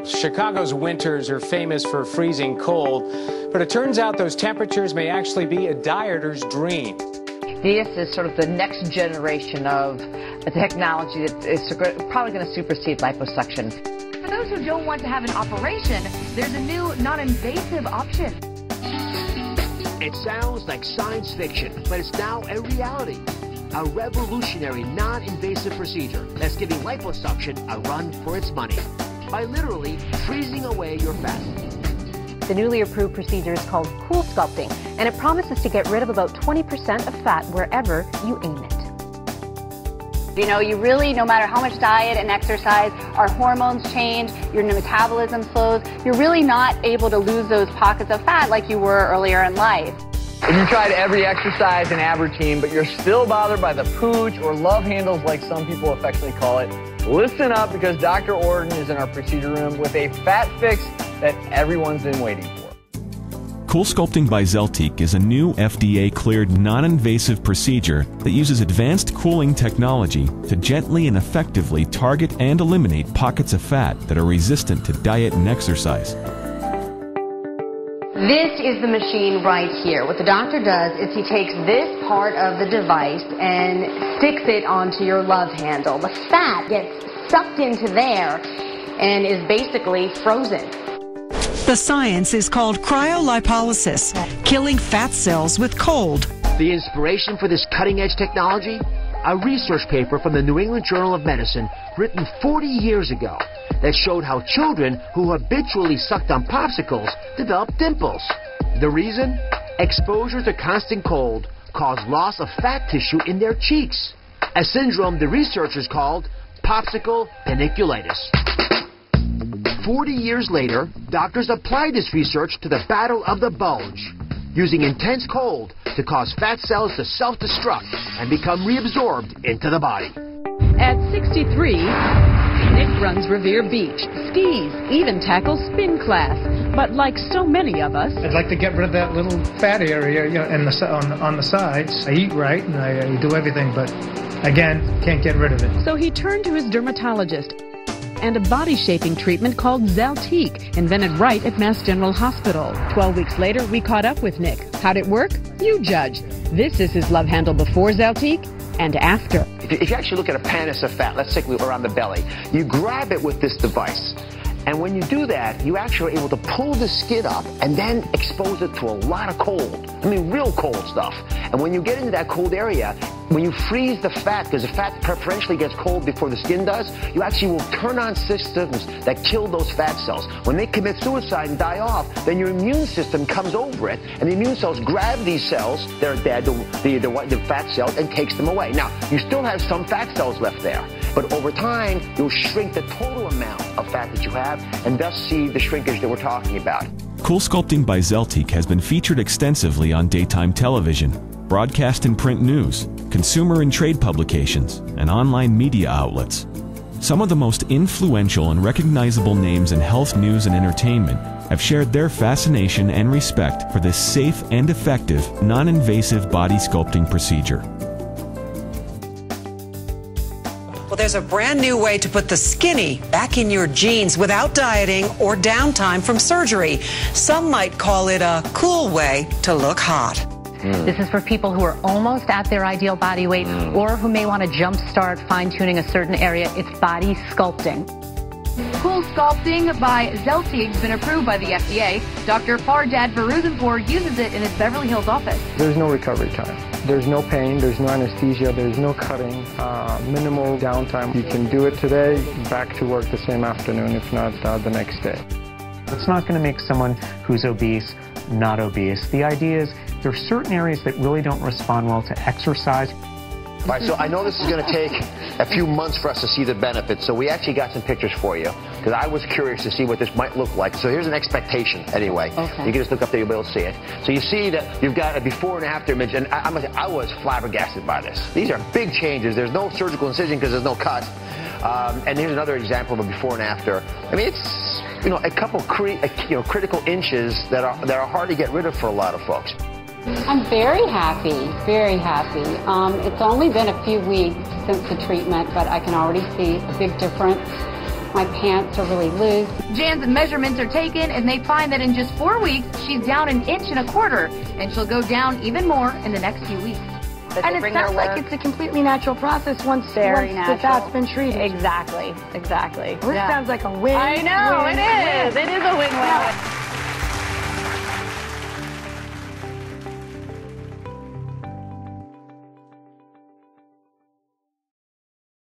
Chicago's winters are famous for freezing cold, but it turns out those temperatures may actually be a dieter's dream. This is sort of the next generation of a technology that is probably going to supersede liposuction. For those who don't want to have an operation, there's a new non-invasive option. It sounds like science fiction, but it's now a reality. A revolutionary non-invasive procedure that's giving liposuction a run for its money by literally freezing away your fat. The newly approved procedure is called Coolsculpting, and it promises to get rid of about 20% of fat wherever you aim it. You know, you really, no matter how much diet and exercise, our hormones change, your metabolism slows, you're really not able to lose those pockets of fat like you were earlier in life. If you tried every exercise and ab routine, but you're still bothered by the pooch or love handles like some people affectionately call it, listen up, because Dr. Orden is in our procedure room with a fat fix that everyone's been waiting for. CoolSculpting by Zeltiq is a new FDA-cleared non-invasive procedure that uses advanced cooling technology to gently and effectively target and eliminate pockets of fat that are resistant to diet and exercise. This is the machine right here. What the doctor does is he takes this part of the device and sticks it onto your love handle. The fat gets sucked into there and is basically frozen. The science is called cryolipolysis, killing fat cells with cold. The inspiration for this cutting-edge technology? A research paper from the New England Journal of Medicine written 40 years ago that showed how children who habitually sucked on popsicles develop dimples. The reason? Exposure to constant cold caused loss of fat tissue in their cheeks, a syndrome the researchers called popsicle paniculitis. 40 years later, doctors applied this research to the battle of the bulge, using intense cold to cause fat cells to self-destruct and become reabsorbed into the body. At 63, Nick runs Revere Beach, skis, even tackles spin class. But like so many of us, I'd like to get rid of that little fat area, you know, on the sides. I eat right and I do everything, but again, can't get rid of it. So he turned to his dermatologist and a body-shaping treatment called Zeltiq, invented right at Mass General Hospital. 12 weeks later, we caught up with Nick. How'd it work? You judge. This is his love handle before Zeltiq and after. If you actually look at a panis of fat, let's say around the belly, you grab it with this device. And when you do that, you actually are able to pull the skin up and then expose it to a lot of cold. I mean, real cold stuff. And when you get into that cold area, when you freeze the fat, because the fat preferentially gets cold before the skin does, you actually will turn on systems that kill those fat cells. When they commit suicide and die off, then your immune system comes over it, and the immune cells grab these cells that are dead, the fat cells, and takes them away. Now, you still have some fat cells left there, but over time, you'll shrink the total amount of fat that you have, and thus see the shrinkage that we're talking about. CoolSculpting by Zeltiq has been featured extensively on daytime television, broadcast and print news, consumer and trade publications, and online media outlets. Some of the most influential and recognizable names in health news and entertainment have shared their fascination and respect for this safe and effective, non-invasive body sculpting procedure. Well, there's a brand new way to put the skinny back in your jeans without dieting or downtime from surgery. Some might call it a cool way to look hot. This is for people who are almost at their ideal body weight or who may want to jumpstart fine-tuning a certain area. It's body sculpting. Coolsculpting by Zeltiq has been approved by the FDA. Dr. Fardad Varuzenpour uses it in his Beverly Hills office. There's no recovery time. There's no pain, there's no anesthesia, there's no cutting, minimal downtime. You can do it today, back to work the same afternoon, if not the next day. It's not going to make someone who's obese not obese. The idea is there are certain areas that really don't respond well to exercise. All right, so I know this is going to take a few months for us to see the benefits, so we actually got some pictures for you, because I was curious to see what this might look like. So here's an expectation, anyway. Okay. You can just look up there, you'll be able to see it. So you see that you've got a before and after image, and I was flabbergasted by this. These are big changes. There's no surgical incision because there's no cut. And here's another example of a before and after. I mean, it's, you know, a couple critical inches that are hard to get rid of for a lot of folks. I'm very happy, very happy. It's only been a few weeks since the treatment, but I can already see a big difference. My pants are really loose. Jan's measurements are taken, and they find that in just 4 weeks, she's down 1.25 inches, and she'll go down even more in the next few weeks. And it sounds like it's a completely natural process once the fat's been treated. Exactly. Well, this sounds like a win. I know, it is. It is a win-win.